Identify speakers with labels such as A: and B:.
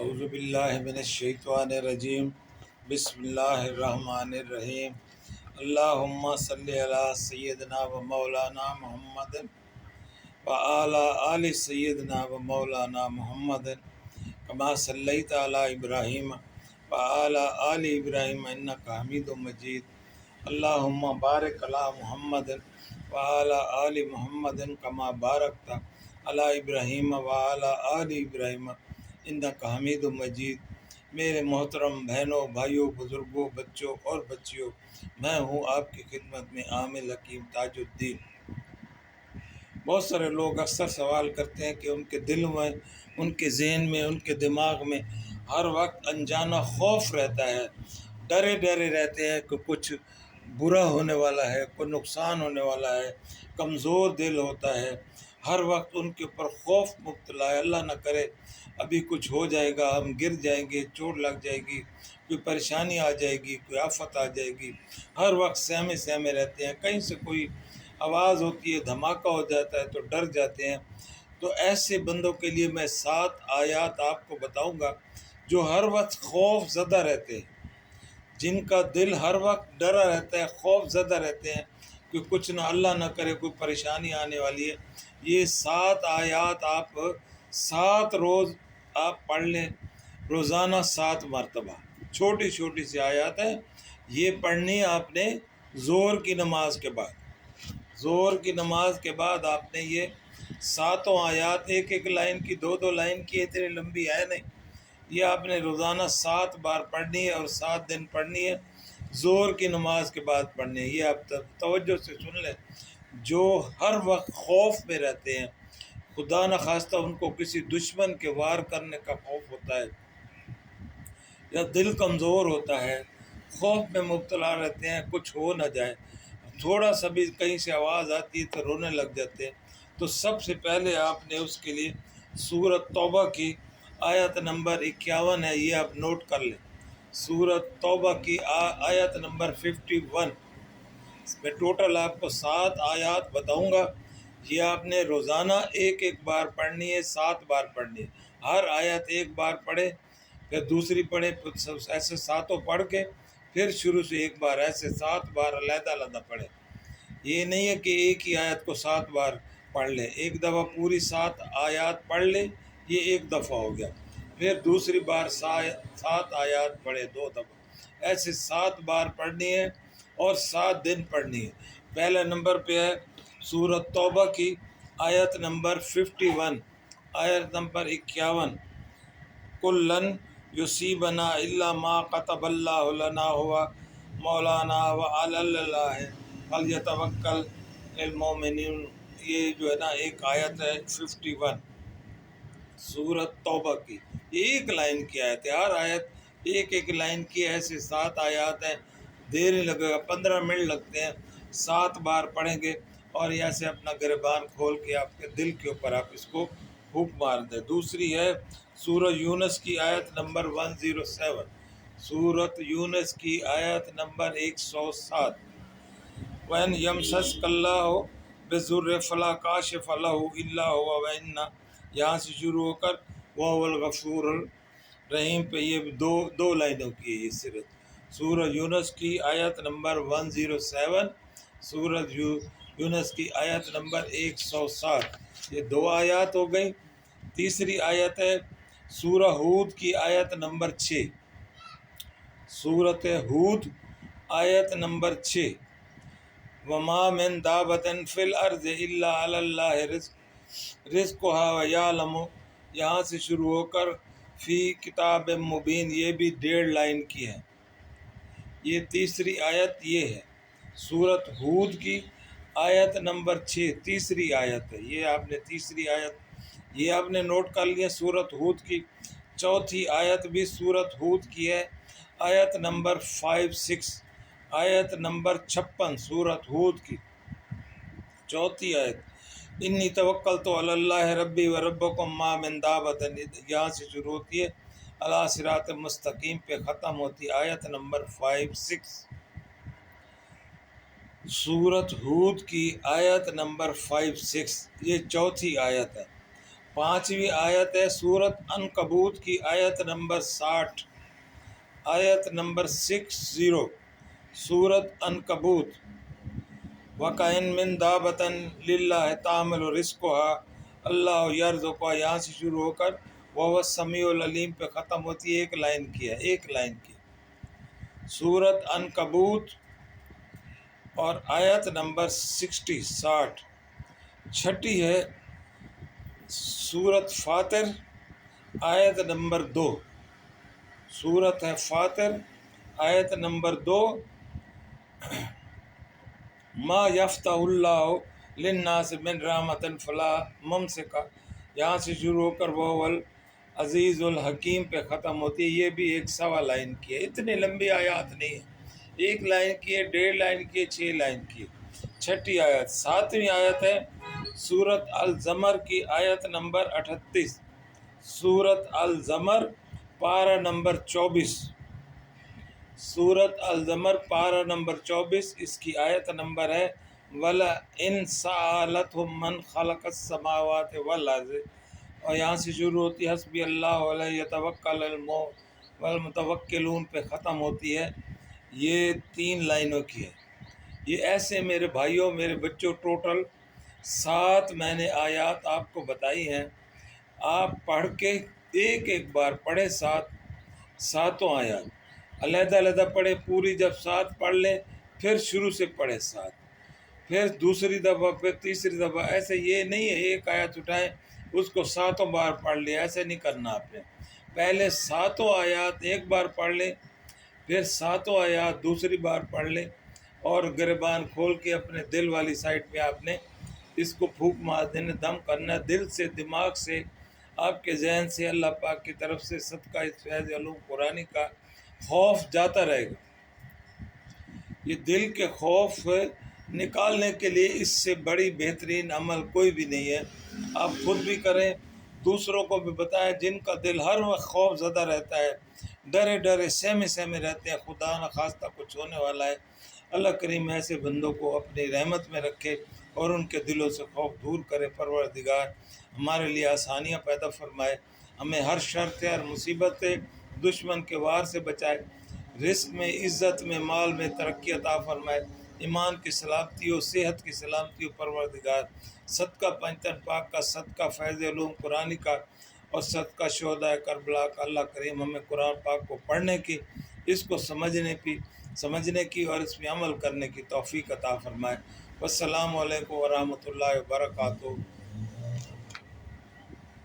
A: اعوذ باللہ من الشیطان الرجیم بسم اللہ الرحمن الرحیم اللہم صلی علی سیدنا و مولانا محمد و اعلی آل سیدنا و مولانا محمد کما صلیت علی ابراہیم و اعلی آل ابراہیم انک حمید مجید اللہم بارک علی محمد و اعلی آل محمد کما بارکت علی ابراہیم و اعلی آل ابراہیم انک حمید مجید۔ میرے محترم بہنوں، بھائیوں، بزرگوں، بچوں اور بچیوں، میں ہوں آپ کی خدمت میں عامل حکیم تاج الدین۔ بہت سارے لوگ اکثر سوال کرتے ہیں کہ ان کے دل میں، ان کے ذہن میں، ان کے دماغ میں ہر وقت انجانہ خوف رہتا ہے، ڈرے ڈرے رہتے ہیں کہ کچھ برا ہونے والا ہے، کوئی نقصان ہونے والا ہے، کمزور دل ہوتا ہے، ہر وقت ان کے اوپر خوف مبتلا ہے، اللہ نہ کرے ابھی کچھ ہو جائے گا، ہم گر جائیں گے، چوٹ لگ جائے گی، کوئی پریشانی آ جائے گی، کوئی آفت آ جائے گی، ہر وقت سہمے سہمے رہتے ہیں، کہیں سے کوئی آواز ہوتی ہے، دھماکہ ہو جاتا ہے تو ڈر جاتے ہیں۔ تو ایسے بندوں کے لیے میں 7 آیات آپ کو بتاؤں گا جو ہر وقت خوف زدہ رہتے ہیں، جن کا دل ہر وقت ڈرا رہتا ہے، خوف زدہ رہتے ہیں کہ کچھ نہ، اللہ نہ کرے کوئی پریشانی آنے والی ہے۔ یہ 7 آیات آپ 7 روز آپ پڑھ لیں، روزانہ 7 مرتبہ، چھوٹی چھوٹی سی آیات ہیں، یہ پڑھنی آپ نے ظہر کی نماز کے بعد۔ ظہر کی نماز کے بعد آپ نے یہ 7 آیات، ایک ایک لائن کی، 2 لائن کی، اتنی لمبی ہے نہیں، یہ آپ نے روزانہ 7 بار پڑھنی ہے اور 7 دن پڑھنی ہے، ظہر کی نماز کے بعد پڑھنی ہے۔ یہ آپ توجہ سے سن لیں، جو ہر وقت خوف میں رہتے ہیں، خدا نخواستہ ان کو کسی دشمن کے وار کرنے کا خوف ہوتا ہے، یا دل کمزور ہوتا ہے، خوف میں مبتلا رہتے ہیں کچھ ہو نہ جائے، تھوڑا سا بھی کہیں سے آواز آتی ہے تو رونے لگ جاتے ہیں، تو سب سے پہلے آپ نے اس کے لیے سورۃ توبہ کی آیت نمبر 51 ہے، یہ آپ نوٹ کر لیں۔ سورۃ توبہ کی آیت نمبر 51، اس میں ٹوٹل آپ کو 7 آیات بتاؤں گا، یہ آپ نے روزانہ ایک ایک بار پڑھنی ہے، 7 بار پڑھنی ہے، ہر آیت ایک بار پڑھے، پھر دوسری پڑھے، پھر ایسے 7 پڑھ کے پھر شروع سے ایک بار، ایسے 7 بار علیحدہ علیحدہ پڑھے۔ یہ نہیں ہے کہ ایک ہی آیت کو 7 بار پڑھ لے، ایک دفعہ پوری 7 آیات پڑھ لے، یہ ایک دفعہ ہو گیا، پھر دوسری بار 7 آیات پڑھے 2 دفعہ، ایسے 7 بار پڑھنی ہے اور 7 دن پڑھنی ہے۔ پہلے نمبر پہ ہے سورۃ توبہ کی آیت نمبر 51، آیت نمبر 51، کُلًّا یصیبنا الا ما کتب اللہ لنا هو مولانا وعلی اللہ فلیتوکل المؤمنون۔ یہ جو ہے نا ایک آیت ہے 51 سورۃ توبہ کی، یہ ایک لائن کی آیت ہے، ہر آیت ایک ایک لائن کی، ایسے 7 آیات ہیں، دیر نہیں لگے گا، 15 منٹ لگتے ہیں، 7 بار پڑھیں گے، اور ایسے اپنا گریبان کھول کے آپ کے دل کے اوپر آپ اس کو پھونک مار دیں۔ دوسری ہے سورہ یونس کی آیت نمبر 107، سورۃ یونس کی آیت نمبر 107، وَإِنْ يَمْسَسْكَ اللَّهُ بِضُرٍّ فَلَا كَاشِفَ لَهُ إِلَّا هُوَ وَإِنَّ، یہاں سے شروع ہو کر وَهُوَ الْغَفُورُ الرحیم پہ یہ دو لائنوں کی ہے یہ صرف۔ سورہ یونس کی آیت نمبر 107، سورہ یونس کی آیت نمبر 107، یہ 2 آیات ہو گئی۔ تیسری آیت ہے سورہ ہود کی آیت نمبر 6، سورۃ ہود آیت نمبر 6، وَمَا مِن دَابَّةٍ فِي الْأَرْضِ إِلَّا عَلَى اللَّهِ رِزْقُهَا وَيَعْلَمُ، یہاں سے شروع ہو کر فی کتاب مبین، یہ بھی 1.5 لائن کی ہے۔ یہ تیسری آیت یہ ہے سورۃ ہود کی آیت نمبر 6، تیسری آیت ہے، یہ آپ نے تیسری آیت یہ آپ نے نوٹ کر لیا سورۃ ہود کی۔ چوتھی آیت بھی سورۃ ہود کی ہے، آیت نمبر 56، آیت نمبر 56 سورۃ ہود کی چوتھی آیت، انی توکلت علی اللہ ربی و ربکم ما من دابۃ، یہاں سے شروع ہوتی ہے، علی صراط مستقیم پہ ختم ہوتی، آیت نمبر 56 سورۃ ہود کی آیت نمبر 56، یہ چوتھی آیت ہے۔ 5ویں آیت ہے سورت عنکبوت کی آیت نمبر 60، آیت نمبر 60، سورت عنکبوت۔ وَكَأَيٍّ مِّن دَابَّةٍ لِلَّهِ تَحْمِلُ رِزْقَهَا اللہ یرزقها، یہاں سے شروع ہو کر وَهُوَ السَّمِيعُ الْعَلِيمُ پہ ختم ہوتی ہے، ایک لائن کی ہے، ایک لائن کی۔ سورت عنکبوت اور آیت نمبر 60۔ چھٹی ہے سورت فاطر، آیت نمبر 2۔ سورت ہے فاطر، آیت نمبر 2۔ ما یفتح اللہ للناس من رحمت فلا ممسک، یہاں سے شروع ہو کر وہ العزیز الحکیم پہ ختم ہوتی ہے، یہ بھی ایک سوا لائن کی ہے، اتنی لمبی آیات نہیں ہے، ایک لائن کی ہے، 1.5 لائن کی ہے، 6 لائن کی ہے۔ چھٹی آیت 7ویں آیت ہے سورت الزمر کی آیت نمبر 38، سورت الزمر پارہ نمبر 24، سورت الزمر پارہ نمبر 24، اس کی آیت نمبر ہے وَلَئِن سَأَلَتْهُم مَّن خَلَقَ السَّمَاوَاتِ وَالْأَرْضَ، اور یہاں سے شروع ہوتی ہے حسبی اللہ علیہ یتوکل والمتوکلون پہ ختم ہوتی ہے، یہ 3 لائنوں کی ہے۔ یہ ایسے میرے بھائیوں، میرے بچوں، ٹوٹل 7 میں نے آیات آپ کو بتائی ہیں۔ آپ پڑھ کے ایک ایک بار پڑھے، 7 آیات علیحدہ علیحدہ پڑھے، پوری جب 7 پڑھ لیں پھر شروع سے پڑھے 7، پھر دوسری دفعہ، پھر تیسری دفعہ، ایسے یہ نہیں ہے ایک آیت اٹھائیں اس کو 7 بار پڑھ لیا، ایسے نہیں کرنا آپ نے۔ پہلے 7 آیات ایک بار پڑھ لیں، پھر 7 آیات دوسری بار پڑھ لیں، اور گریبان کھول کے اپنے دل والی سائڈ پہ آپ نے اس کو پھونک مار دینا، دم کرنا، دل سے، دماغ سے، آپ کے ذہن سے، اللہ پاک کی طرف سے صدقہ اس فیض علوم قرآنی کا خوف جاتا رہے گا۔ یہ دل کے خوف نکالنے کے لیے اس سے بڑی بہترین عمل کوئی بھی نہیں ہے۔ آپ خود بھی کریں، دوسروں کو بھی بتائیں جن کا دل ہر وقت خوف زدہ رہتا ہے، ڈرے ڈرے سہمے سہمے رہتے ہیں خدا نہ خواستہ کچھ ہونے والا ہے۔ اللہ کریم ایسے بندوں کو اپنی رحمت میں رکھے اور ان کے دلوں سے خوف دور کرے۔ پروردگار ہمارے لیے آسانیاں پیدا فرمائے، ہمیں ہر شر سے، ہر مصیبت سے، دشمن کے وار سے بچائے، رزق میں، عزت میں، مال میں ترقی عطا فرمائے، ایمان کی سلامتی ہو، صحت کی سلامتی ہو۔ پروردگار صدقہ پنجتن پاک کا، صدقہ فیض علوم قرآنی کا، اور صدقہ شہداء کربلا کا، اللہ کریم ہمیں قرآن پاک کو پڑھنے کی، اس کو سمجھنے کی اور اس پہ عمل کرنے کی توفیق عطا فرمائے۔ والسلام علیکم ورحمۃ اللہ وبرکاتہ۔